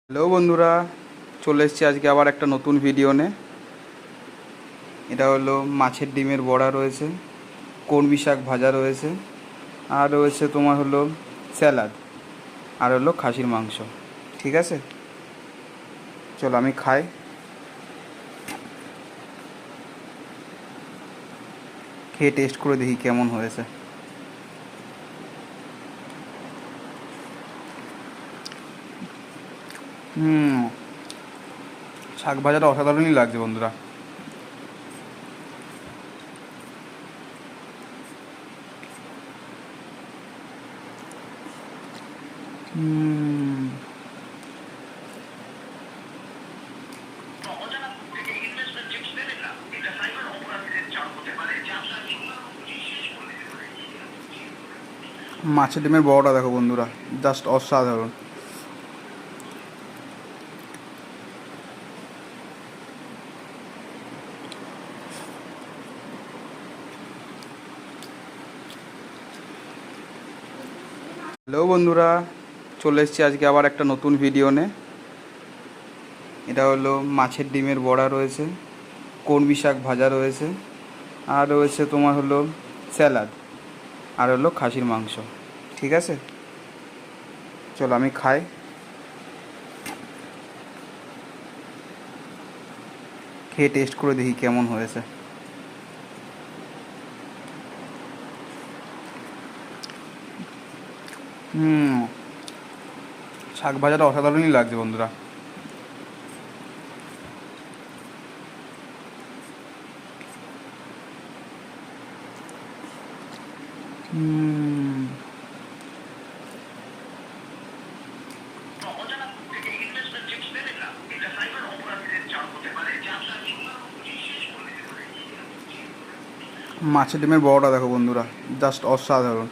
Hello বন্ধুরা, চলে এসেছি আজকে আবার একটা নতুন ভিডিও নিয়ে। এটা হলো মাছের ডিমের বড়া রয়েছে, কলমি শাক ভাজা রয়েছে, আর রয়েছে তোমার হলো স্যালাড, আর হলো খাসির মাংস। ঠিক আছে, চলো আমি খাই, খেয়ে টেস্ট করে দেখি কেমন হয়েছে। শাক ভাজাটা অসাধারণই লাগছে বন্ধুরা। মাছের ডিমের বড়াটা দেখো বন্ধুরা, জাস্ট অসাধারণ। হ্যালো বন্ধুরা, চলে এসেছি আজকে আবার একটা নতুন ভিডিও নিয়ে। এটা হলো মাছের ডিমের বড়া রয়েছে, কলমি শাক ভাজা রয়েছে, আর রয়েছে তোমার হলো স্যালাড, আর হলো খাসির মাংস। ঠিক আছে, চলো আমি খাই, খেয়ে টেস্ট করে দেখি কেমন হয়েছে। শাক ভাজাটা অসাধারণই লাগছে বন্ধুরা। মাছের ডিমের বড়াটা দেখো বন্ধুরা, জাস্ট অসাধারণ।